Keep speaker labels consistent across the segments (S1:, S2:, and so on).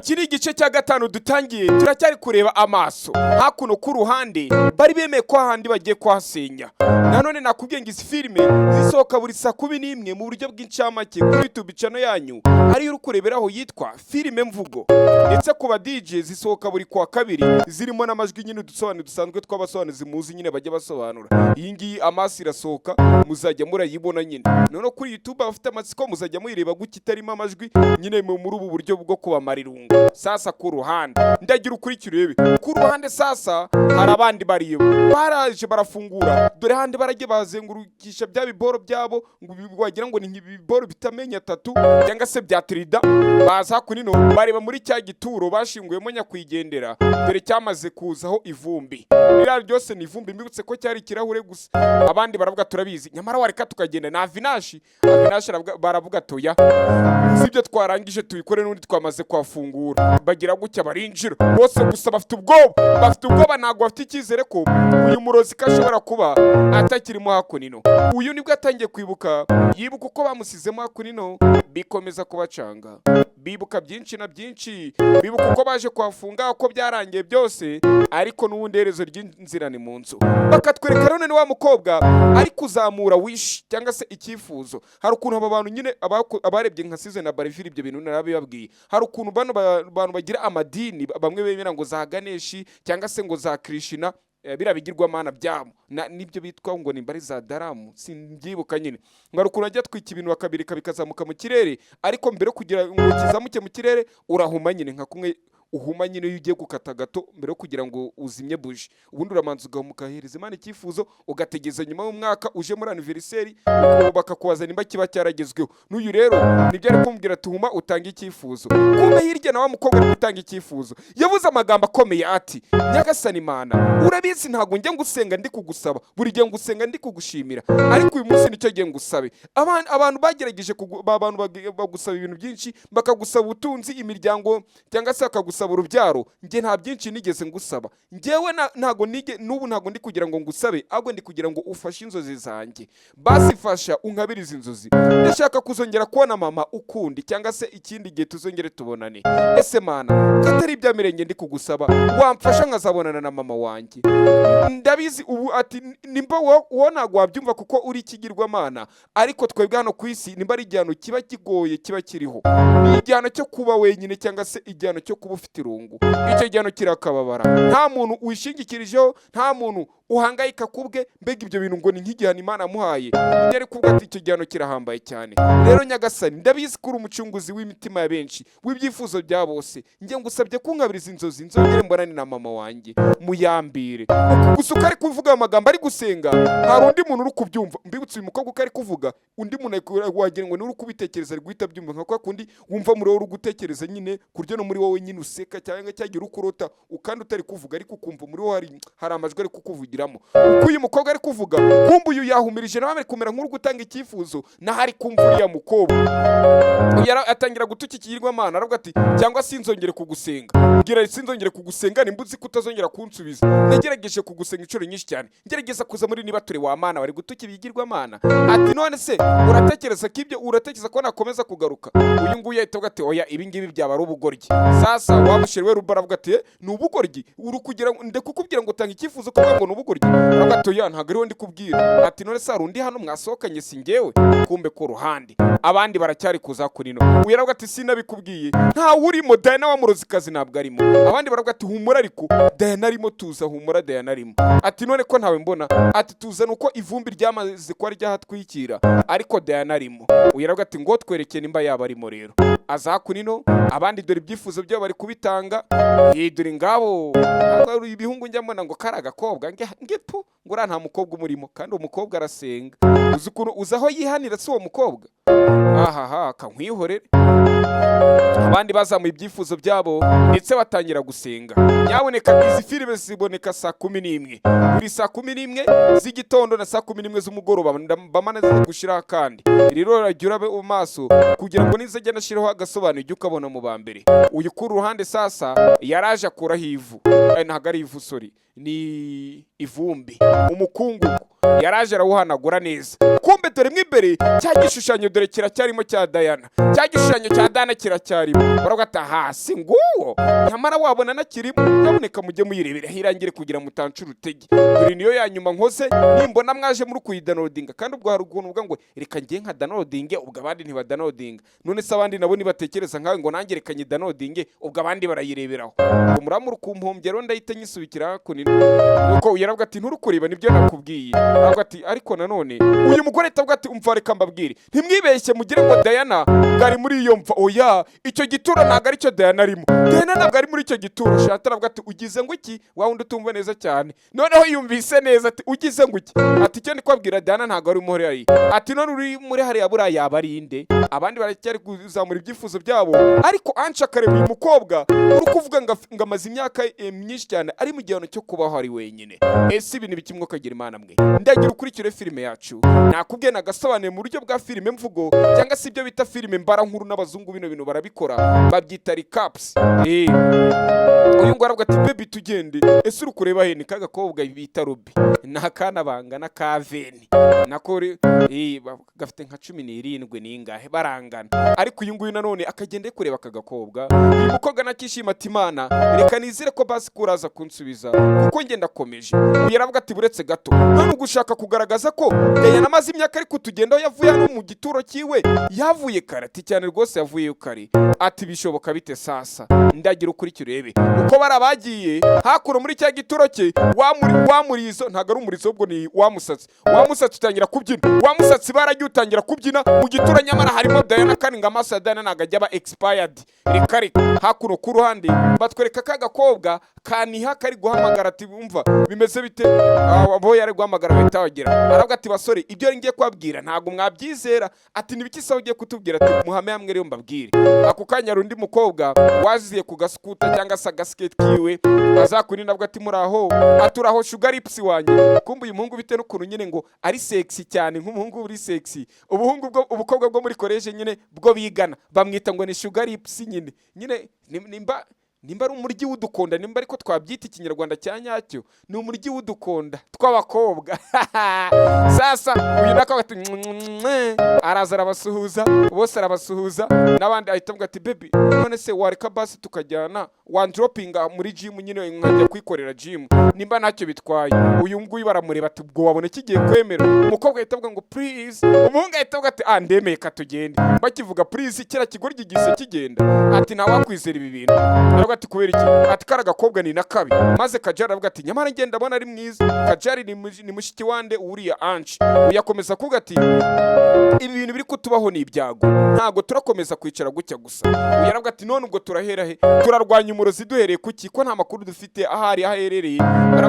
S1: iki ni igice cya gatanu dutangiye, turacyari kureba amaso hakuno ku ruhande bari bemeye ko ahandi bagiye kuhasenya. Nanone nakubwiye ngo izi filime zisohoka buri saa 11 mu buryo bw'incamake kuri YouTube channel yanyu ariyo uri kureberaho yitwa filime mvugo, ndetse ku ba DJ zisohoka buri kwa kabiri zirimo n'amajwi nyine udusobanuro dusanzwe tw'abasobanuzi muzi nyine bajya basobanura. Iyi ngiyi amaso irasohoka muzajya murayibona nyine. None kuri YouTube abafite amatsiko muzajya muyireba guki itarimo amajwi nyine muri ubu buryo bwo kubamara irungu. Sasa ku ruhande ndagira ukurikira urebe ku ruhande. Sasa hari abandi bariyo baraje barafungura, dore handi baragiye bazengurukisha bya biboro byabo ngo wagira ngo ni ibiboro bitamenya tatu cyangwa se bya trida. Baza kunino bareba muri cya gituro bashinguyemo nyakwigendera, dore cyamaze kuzaho ivumbi. Rira ryose ni ivumbi, mbibutse ko cyari kirahure gusa. Abandi baravuga turabizi, nyamara wareka tukagenda na vinashi baravuga toya sibyo twarangije tubikore n'undi twamaze kwafungura. Bagira gutya barinjira bose gusa bafite ubwoba ntago bafite icyizere ko uyu murozi kashobora kuba atakirimo hakunino. Uyu nibwo atangiye kwibuka, yibuka uko bamusizemo hakunino, bikomeza kubacanga, bibuka byinshi na byinshi, bibuka uko baje kwafunga, uko byarangiye byose, ariko n'ubundi herezo ry'inzira ni mu nzu. Bakatwereka none ni wa mukobwa ari kuzamura wish cyangwa se icyifuzo. Hari ukuntu aba bantu nyine abarebye nka season na barifiri ibyo bintu narabibabwiye, hari ukuntu bantu bagira amadini bamwe bemera ngo za Ganeshi cyangwa se ngo za Krishna, birabigirwa mana byabo nibyo bitwa ngo nimbari za daramu simbyibuka nyine. Ngari ukuntu ajya twika ibintu bakabirika bikazamuka mu kirere, ariko mbere kugira ngo kizamuke mu kirere urahuma nyine nka kumwe uhuma nyine iyo ugiye gukata gato mbere yo kugira ngo uzimye buji. Ubundi uramanza ugamukahereza Imana icyifuzo, ugategeza nyuma y'umwaka uje muri anniversaire bakakubaza nimba kiba cyaragezweho. N'uyu rero nibyo ari kumbwira tuhuma utanga icyifuzo. Kumbe hirya na wa mukobwa ari gutanga icyifuzo yavuze amagambo akomeye ati, Nyagasani Imana urabizi ntago njye ngusenga ndi kugusaba, buri gihe ngusenga ndi kugushimira, ariko uyu munsi nicyo gihe ngusabe. Abantu bagerageje abantu bagusaba ibintu byinshi, bakagusaba ubutunzi, imiryango cyangwa se bakagusaba urubyaro. Nge nta byinshi nigeze ngusaba, ngewe n'ubu ntago ndi kugira ngo ngusabe, ahubwo ndi kugira ngo ufashe inzozi zanjye. Basi fasha unkabiriza inzozi, ndashaka kuzongera kubona mama ukundi, cyangwa se ikindi gihe tuzongere tubonane. Ese Mana katari ibya mirenge ndi kugusaba, wamfasha nkazabonana na mama wanjye. Ndabizi ubu ati nimba wo ntago wabyumva kuko uri ikigirwa Mana, ariko twebwe hano ku isi nimba ari igihano kiba kigoye kiba kiriho, ni igihano cyo kuba wenyine cyangwa se igihano cyo kuba ufite irungu. Icyo gihano kirakababara, nta muntu wishingikirijeho, nta muntu uhangayika kubwe. Mbega ibyo bintu ngo ni nk'igihano Imana amuhaye, yari kuvuga ati icyo gihano kirahambaye cyane. Rero Nyagasani ndabizi ko uri umucunguzi w'imitima ya benshi, w'ibyifuzo bya bose. Nge ngusabye kunkabiriza inzozi, nzongere mbonane na mama wanjye muyambire. Gusa uko ari kuvuga amagambo ari gusenga, hari undi muntu uri kubyumva. Mbibutse uyu mukobwa uko ari kuvuga, undi muntu wagira ngo ni uri kubitekereza, ari guhita byumva nka kwa kundi wumva muri wowe uri gutekereza nyine, kuryo no muri wowe nyine useka cyangwa cyagira ukurota ukandi utari kuvuga, ariko ukumva muri wowe hari amajwi ari kukuvugiramo. Uko uyu mukobwa ari kuvuga, kumva uyu yahumirije nawe ari kumera nk'uri gutanga icyifuzo, naho ari kumva uriya mukobwa atangira gutuka ikigirwamana, aravuga ati cyangwa sinzongere kugusenga. Ngira sinzongere kugusenga, nimba uzi kutazongera kunsubiza. Nagerageje kugusenga inshuro nyinshi cyane, ngerageza kuza muri niba turi wa Mana wari gutuka ibigirwamana. Ati none se uratekereza ko nakomeza kugaruka? Uyu nguyu ahita avuga ati oya ibi ngibi byaba ari ubugoryi. Sasa wamushiri we Ruba aravuga ati ni ubugoryi, uri kugira ndekukubwira ngo utanga icyifuzo ko ngo ni ubugoryi. Aravuga ati oya ntago ariho ndi kubwira. Ati none se undi hano mwasohokanye si ngewe? Kumbe ku ruhande abandi baracyari kuza kunino. Uyu aravuga ati sinabikubwiye, nta urimo Dayana wa murozikazi ntabwo arimo. Abandi baravuga ati humura, ariko Dayana arimo, tuza humura Dayana arimo. Ati none ko ntawe mbona? Ati tuza nuko ivumbi ryamaze kwa ryahatwikira, ariko Dayana arimo. Uyu aravuga ati ngo twerekeye nimba yaba arimo. Rero aza kunino, abandi dore ibyifuzo byabo bari kubitanga. Dore ngabo ibihungu njya mbona ngo kari agakobwa ngepu ngo nta mukobwa umurimo, kandi uwo mukobwa arasenga. Uzi ukuntu uzaho yihanira si uwo mukobwa? Ahaha kankwihorere. Abandi bazamuye ibyifuzo byabo ndetse batangira gusenga. Nyaboneka izi filime ziboneka saa 11, buri saa 11 z'igitondo na saa 11 z'umugoroba bamanaze gushiraho kandi. Rero ragira be maso kugira ngo nizajya nashiraho agasobanuyegashya ujye ukabona mu bambere. Uyu ku ruhande sasa yaraje akuraho ivu, ntago ari ivu sorry, ni ivumbi, umukungugu. Yaraje arawuhanagura neza. Ku kumbe dore mw'imbere cya gishushanyo dore kiracyarimo cya Dayana, cya gishushanyo cya Dayana kiracyarimo. Baravuga ati hasi nguwo nyamara wabona nakirimo, nyamuneka mujye muyirebera hirangire kugira mutanca urutege. Dore niyo ya nyuma nkoze, nimbona mwaje muri kuyidownloadinga, kandi ubwo hari ukuntu uvuga ngo reka ngiye nka downloadinge ubwo abandi ntibadownloadinga, none se abandi nabo nibatekereza nkawe ngo nange reka nyidownloadinge ubwo abandi barayireberaho. Ngo muramuru kumpombye ndahita nyisubikira kunini nuko yaravuga ati nturukureba nibyo nakubwiye. Aravuga ati ariko nanone uyu mugore atavuga ati umva reka mbabwire ntimwibeshye mugire ngo Dayana ngari muri iyo mva. Oya, icyo gituro ntago ari cyo Dayana arimo, Dayana ntabwo ari muri icyo gituro. Shata aravuga ati ugize ngo iki, wa wundi utumva neza cyane. Noneho yumvise neza ati ugize ngo iki, ati icyo ndi kwabwira Dayana ntago ari muri hariya. Ati none uri muri hariya buriya yaba ari inde? Abandi baracyari kuzamura ibyifuzo byabo, ariko Anca akareba uyu mukobwa uri kuvuga ngo amaze imyaka myinshi cyane ari mu gihano cyo kubaho ari wenyine. Ese ibintu bikimwe kagira Imana mwe, ndagira ukurikire filime yacu nakubwiye nagasobanuye mu buryo bwa filime mvugo, cyangwa se ibyo bita filime mbara nkuru n'abazungu bino bintu barabikora babyita recaps. Uyu ngo aravuga ati baby tugende. Ese uri kureba he? Ni kaga kobwa bita Ruby n'akana bangana ka Veni nako gafite nka 17 n'ingahe barangana, ariko uyu nguyu nanone akagenda kureba akagakobwa. Uyu mukobwa nakishima ati Imana reka nizire ko basi kuraza kunsubiza kuko ngenda komeje. Uyu aravuga ati buretse gato, none ugushaka kugaragaza ko Dayana amaze imyaka ariko tugenda yavuye hano mu gituro kiwe, yavuye kare. Ati cyane rwose yavuyeyo kare. Ati bishoboka bite sasa? Ndagira ukurikire urebe uko barabagiye hakuno muri cya gituro cye. Wamurizo ntago ari umurizo ubwo ni wamusatsi. Wamusatsi utangira kubyina, wamusatsi baragiye utangira kubyina mu gituro, nyamara harimo Dayana kandi ngo amaso ya Dayana ntago ajya aba expired. Reka hakuno ku ruhande batwereka kagakobwa kaniha kari guhamagara ati umva bimeze bite? Abo yari guhamagara bahita bagira. Aravuga ati basore ibyo ngiye kwabwira ntago mwabyizera. Ati nibiki sawa ugiye kutubwira? Ati muhame hamwe rero mbabwire. Ako kanya rundi mukobwa waziye ku gaskuta cyangwa se agaskate kiwe azakunina avuga ati muraho, aturaho sugar lips wanjye. Kumbe uyu muhungu bite n'ukuntu nyine ngo ari sexy cyane nk'umuhungu uri sexy. Ubukobwa bwo muri college nyine bwo bigana bamwita ngo ni sugar lips nyine nimba ari umuryi w'udukonda, nimba ariko twabyita ikinyarwanda cya nyacyo, ni umuryi w'udukonda tw'abakobwa. Sasa uyu nako ati araza arabasuhuza, bose arabasuhuza, n'abandi ahita avuga ati baby none se wareka basi tukajyana one dropping muri gym nyine nkajya kwikorera gym nimba ntacyo bitwaye. Uyu nguyu baramureba ati ubwo wabona kigiye kwemera? Umukobwa ahita avuga ngo please. Umuhungu ahita avuga ati ndemeye ka tugende. Bakivuga please kira kigoryi gise kigenda. Ati nta wakwizera ibi bintu. Ati kubera iki? Ati karagakobwa ni nakabi. Maze Kajari aravuga ati nyamara ngenda abona ari mwiza. Kajari ni mushiki wande uriya Anchi. Uyakomeza kuvuga ati ibi bintu biri kutubaho ni ibyago, ntago turakomeza kwicara gutya gusa. Uyaravuga ati none ubwo turahera he? Turarwanya umurozi duhereye kuki ko nta makuru dufite ahari aherereye.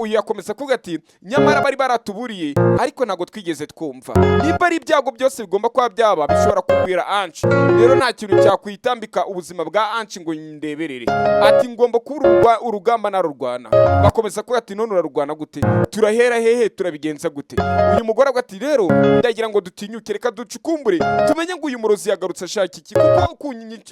S1: Uyakomeza kuvuga ati nyamara bari baratuburiye ariko ntago twigeze twumva. Nimba ari ibyago byose bigomba kuba byaba bishobora kubwira Anchi, rero nta kintu cyakwitambika ubuzima bwa Anchi ngo ndeberere. Ati ngomba kuba urugamba narurwana. Bakomeza kuvuga ati none urarwana gute? Turahera hehe? Turabigenza gute? Uyu mugore avuga ati rero ndagira ngo dutinyuke, reka ducukumbure tumenye ngo uyu murozi yagarutse ashaka iki,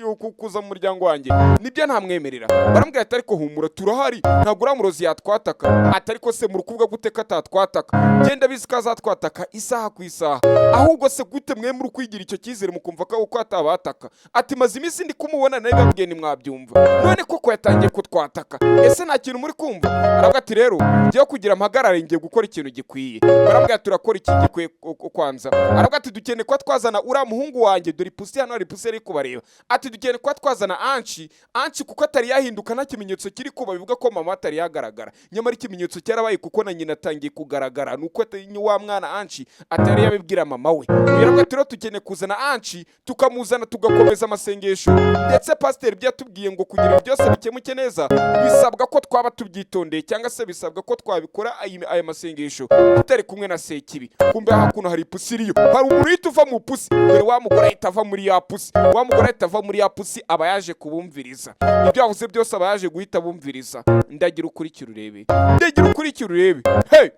S1: kuko kuza mu muryango wanjye nibyo ntamwemerera. Barambwira ati ariko humura turahari, ntabwo uriya murozi yatwataka. Ati ariko se mu rukuvuga gute ko atatwataka? Genda bizi ko azatwataka isaha ku isaha, ahubwo se gute mwe muri kwigira icyo cyizere mukumva ko uko atabataka? Ati maze iminsi ndi kumubona nawe babwiye nimwabyumva, none koko yatangiye kutwataka, ese nta kintu muri kumva? Aravuga ati rero ngiye kugira mpagarare ngiye gukora ikintu gikwiye. Barambwira turakora iki gikwiye kwanza? Aravuga ati dukeneye kwa twazana uriya muhungu wanjye dore pusi hano ari pusi ari kubareba. Ati dukeneye kwa twazana Anchi kuko atari yahinduka nta kimenyetso kiri kuba bivuga ko mama atari yagaragara, nyamara ikimenyetso cyarabaye kuko na nyina atangiye kugaragara, nuko wa mwana Anchi atari yabibwira mama we. Biravuga ati rero dukeneye kuzana Anchi tukamuzana tugakomeza amasengesho, ndetse pasiteri byatubwiye ngo kugira byose bikemuke neza bisabwa ko twaba tubyitondeye, cyangwa se bisabwa ko twabikora aya masengesho tutari kumwe na Sekibi. Kumbe hakuno hari pusi iriyo, hari umuntu uhita uva mu pusi, dore wa mugore ahita ava muri ya pusi. Wa mugore ahita ava muri ya pusi aba yaje kubumviriza ibyo yavuze byose, aba yaje guhita bumviriza. Ndagira ukurikira urebe hey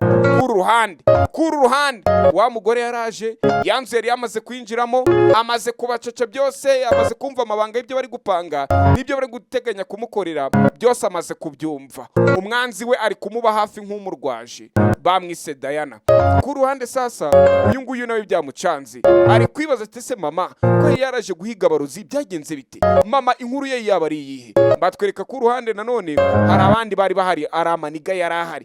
S1: kuru ruhande wa mugore yaraje, yanzu yari yamaze kwinjiramo, amaze kubacaca byose, amaze kumva amabanga y'ibyo bari gupanga n'ibyo bari guteganya kumukorera byose, amaze kubyumva. Umwanzi we ari kumuba hafi nk'umurwaje. bamwise Dayana. Ku ruhande sasa uyu nguyu nawe byamucanze, ari kwibaza ati se mama ko yaraje guhiga abarozi byagenze bite, mama inkuru ye yaba ari iyihe. Batwereka ku ruhande nanone hari abandi bari bahari, ari amaniga yari ahari,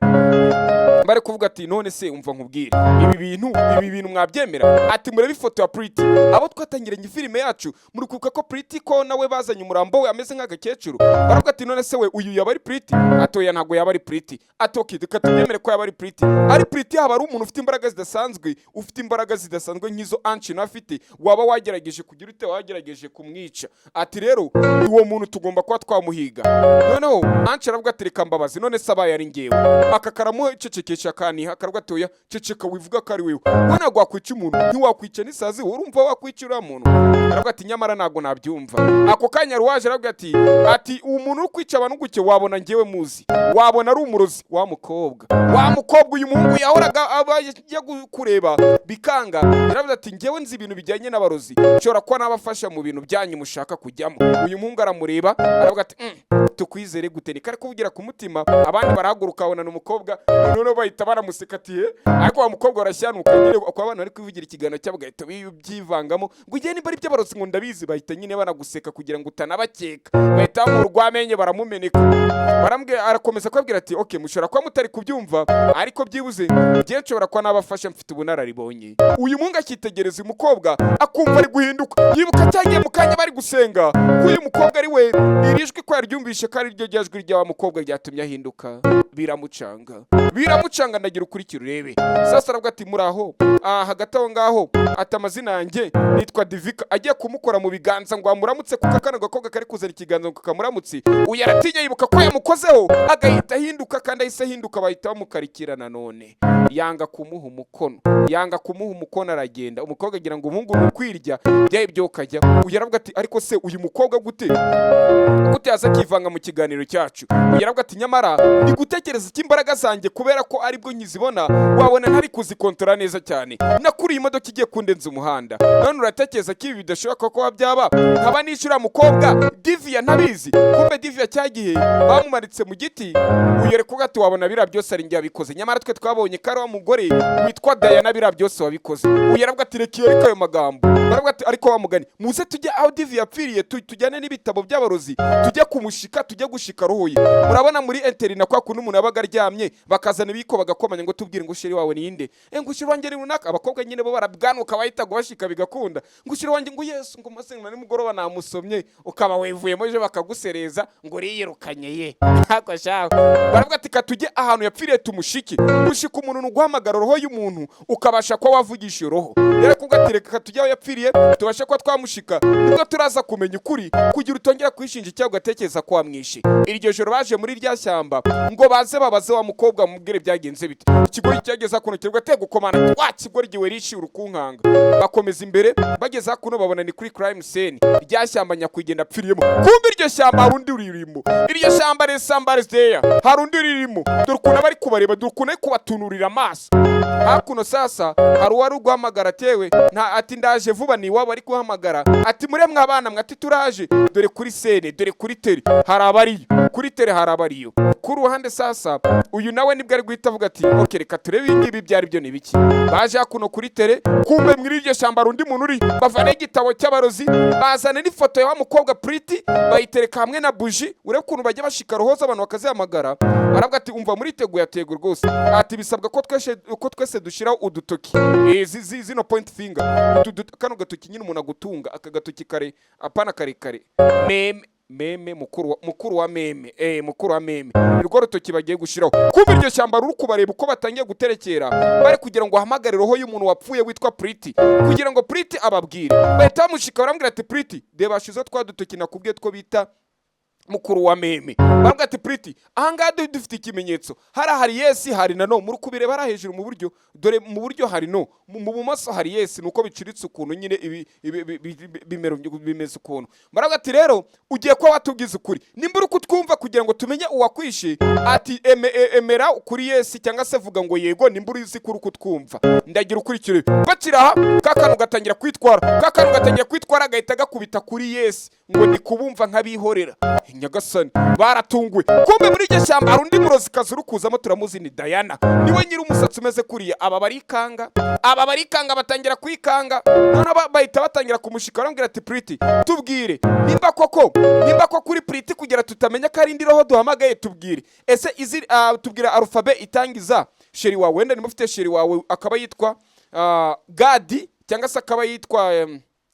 S1: bari kuvuga ati none se umva nkubwire ibi bintu mwabyemera? Ati murebe ifoto ya Pretty, abo twatangiranye filime yacu muri kuvuga ko Pretty ko nawe bazanye umurambo we ameze nk'agakecuru, baravuga ati none se we uyu yaba ari Pretty? Atoya ntago yaba ari Pretty. Atoki tubyemere ko yaba ari Pretty. Ari Pretty haba ari umuntu ufite imbaraga zidasanzwe nk'izo Anchi na afite, waba wagerageje kugira ute, wagerageje kumwica. Ati rero uwo muntu tugomba kuba twamuhiga. Noneho Anchi aravuga ati reka mbabazi, none se abaye ari ngewe? Aka karamuha cecekesha kaniha, karavuga ati oya ceceka wivuga ko ari wewe, we ntabwo wakwica umuntu, ntiwakwica n'isazi, urumva wakwica uriya muntu? Aravuga ati nyamara ntabwo nabyumva. Ako kanya ruwaje aravuga ati uwo muntu uri kwica abantu guke wabona ngewe muzi, wabona ari umurozi. Wa mukobwa uyu muhungu yahoraga abajya kureba bikanga, yaravuze ati ngewe nzi ibintu bijyanye n'abarozi, nshobora kuba nabafasha mu bintu byanyu mushaka kujyamo. Uyu muhungu aramureba aravuga ati tukwizere gute? Ni kare kuvugira ku mutima. Abandi barahaguruka babona n'umukobwa, noneho bahita baramuseka ati ariko wa mukobwa arashyanuka nyine kwa abantu bari kwivugira ikiganiro cyabo, gahita byivangamo ngo ugende niba ari by'abarozi ngo ndabizi, bahita nyine banaguseka kugira ngo utanabakeka, bahita mu rwamenye baramumeneka. Barambwira, arakomeza kubabwira ati okay mushobora kuba mutari kubyumva ariko byibuze ngiye nshobora kuba nabafasha, mfite ubunararibonye. Uyu muhungu akitegereza umukobwa akumva ari guhinduka, yibuka cyagiye mu kanya bari gusenga ko uyu mukobwa ari we, irijwi ko yaryumvishe ko ari ryo ryajwi rya wa mukobwa ryatumye ahinduka. Biramucanga ndagira ukurikira urebe. Sasa aravuga ati muraho, hagati aho ngaho ati amazina yanjye nitwa Divika. Agiye kumukora mu biganza ngo amuramutse, kuko akana gakobwa kari kuzana ikiganza ngo kamuramutse, uyu aratinya yibuka ko yamukozeho agahita ahinduka, kandi ahise ahinduka bahita bamukarikira nanone. Yanga kumuha umukono aragenda. Umukobwa agira ngo umuhungu ni ukwirya byaye byo kajya. Uyu aravuga ati ariko se uyu mukobwa gute yaza akivanga mu kiganiro cyacu? Uyu aravuga ati nyamara ni gutekereza imbaraga zanjye kubera ko aribwo nkizibona, wabona ntari kuzikontora neza cyane. Nakuriye imodoka igiye kundenza umuhanda, none uratekereza ko ibi bidashoboka ko byaba nkaba nishyura mukobwa Divya ntabizi? Kumbe Divya cyagihe bamumaritse mu giti. Uyu reko gati wabona bira byose ari njye abikoze, nyamara twe twabonye ko ari wa mugore witwa Dayana bira byose wabikoze. Uyu aravuga ati reka iyo ayo magambo, aravuga ati ariko wamugani muze tujye aho Divya yapfiriye, tujyane n'ibitabo by'abarozi, tujye kumushika, tujye gushika rohoye. Murabona muri internet kwa kuntu umuntu yabaga aryamye bakazana ibiko bagakomanya ngo tubwire ngo ushiri wawe ninde, ngo ushiri wanjye ni runaka. Abakobwa nyine bo barabwanuka bahita bashika bigakunda, ngo ushiri wanjye ngo Yesu ngo masenga ni mugoroba namusomye, ukaba wevuyemo ejo bakagusereza ngo riyirukanye ye. Hako shaho baravuga ati katujye ahantu yapfiriye tumushike. Gushika umuntu n'uguhamagara roho y'umuntu ukabasha kwa wavugisha roho. Rero kugatereka katujye aho yapfiriye tubasha kwa twamushika, nibwo turaza kumenya ukuri kugira utongera kwishinja cyangwa gatekereza ko wamwishe. Iryo joro baje muri rya shyamba ngo baze babaze wa mukobwa mubwire byagenze bite. Ikigori cyageza kuno kirwa tego komana twa kigori giwe rishi urukunkanga. Bakomeza imbere bageza kuno babona ni kuri crime scene rya shyamba nyakwigenda apfiriyemo. Kumbe iryo shyamba harundi uririmo, iryo shyamba resambare there harundi uririmo. Dore ukuntu bari kubareba, dore ukuntu kubatunurira amaso. Hakuno sasa hari wari guhamagara tewe nta ati ndaje vuba, ni waba ari guhamagara ati mure mwabana mwati turaje, dore kuri scene, dore kuri tele harabariyo, kuri tele harabariyo. Ku ruhande sasa uyu nawe nibwo ari guhita avuga ati okay reka turebe ibi byari byo ni biki. Baje hakuno kuri tele, kumbe muri iryo shyamba rundi muntu uri, bavana igitabo cy'abarozi, bazana n'ifoto ya mukobwa Pretty bayitereka hamwe na buji. Urebe kuntu bajya bashika rohoza abantu bakazihamagara. Aravuga ati umva muri teguye atego rwose, ati bisabwa ko twese dushyiraho udutoki zino point finger, kano gatoki nyine umuntu agutunga, aka gatoki kare apana kare meme mukuru wa meme urwo rutoki bagiye gushiraho. Kumbe iryo shyamba ruri kubareba uko batangiye guterekera, bari kugira ngo ahamagare roho y'umuntu wapfuye witwa Pretty, kugira ngo Pretty ababwire. Bahita bamushika barambwira ati Pretty deba bashizo twa dutoki nakubwiye two bita mukuru wa meme. Bambwa ati Pretty ahangaha dufite ikimenyetso, hari yes hari na no, muri kubireba ara hejuru mu buryo, dore mu buryo hari no, mu bumaso hari yes, nuko biciritse ukuntu nyine bimeze ukuntu. Bambwa ati rero ugiye kwa watubwiza ukuri, nimbura kutwumva kugira ngo tumenye uwakwishe. Ati emera kuri yes cyangwa se vuga ngo yego, nimbura izi kuri kutwumva ndagira ukurikire. Bakiraha kakanu gatangira kwitwara, agahita gakubita kuri yes ngo ndi kubumva nk'abihorera. Nyagasani baratunguwe, kumbe muri iryo shyamba hari undi murozikazi uri kuzamo, turamuzi ni Dayana, niwe nyiri umusatsi umeze kuriya. Aba barikanga batangira kwikanga, noneho bahita batangira kumushika barambwira ati Pretty tubwire nimba koko kuri Pretty kugira tutamenya ko ari indi roho duhamagaye, tubwire ese tubwira alphabe itangiza sheri wawe, wenda nimufite sheri wawe akaba yitwa Gadi cyangwa se akaba yitwa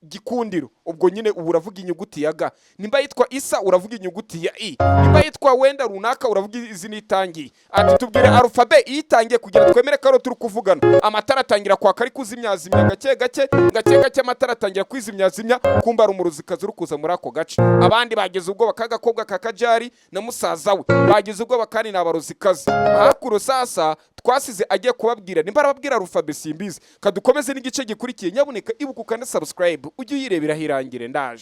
S1: Gikundiro, ubwo nyine ubu uravuga inyuguti ya G. Nimba yitwa Isa uravuga inyuguti ya I. Nimba yitwa wenda runaka uravuga izina itangiye. Ati tubwire alphabe itangiye kugira twemere ko turi kuvugana. Amatara atangira kwaka ari kuzimyazimya gake gake, amatara atangira kwizimyazimya, kumba ari umuruzikazi uri kuza muri ako gace. Abandi bageze ubwo bakagakobwa kakajari na musaza we bageze ubwo bakani n'abaruzikazi. Hakuru sasa twasize agiye kubabwira, nimba arababwira alphabe simbizi. Kadukomeze n'igice gikurikiye, nyabuneka ibuka ukande subscribe ujye uyirebera hirangire ndaje.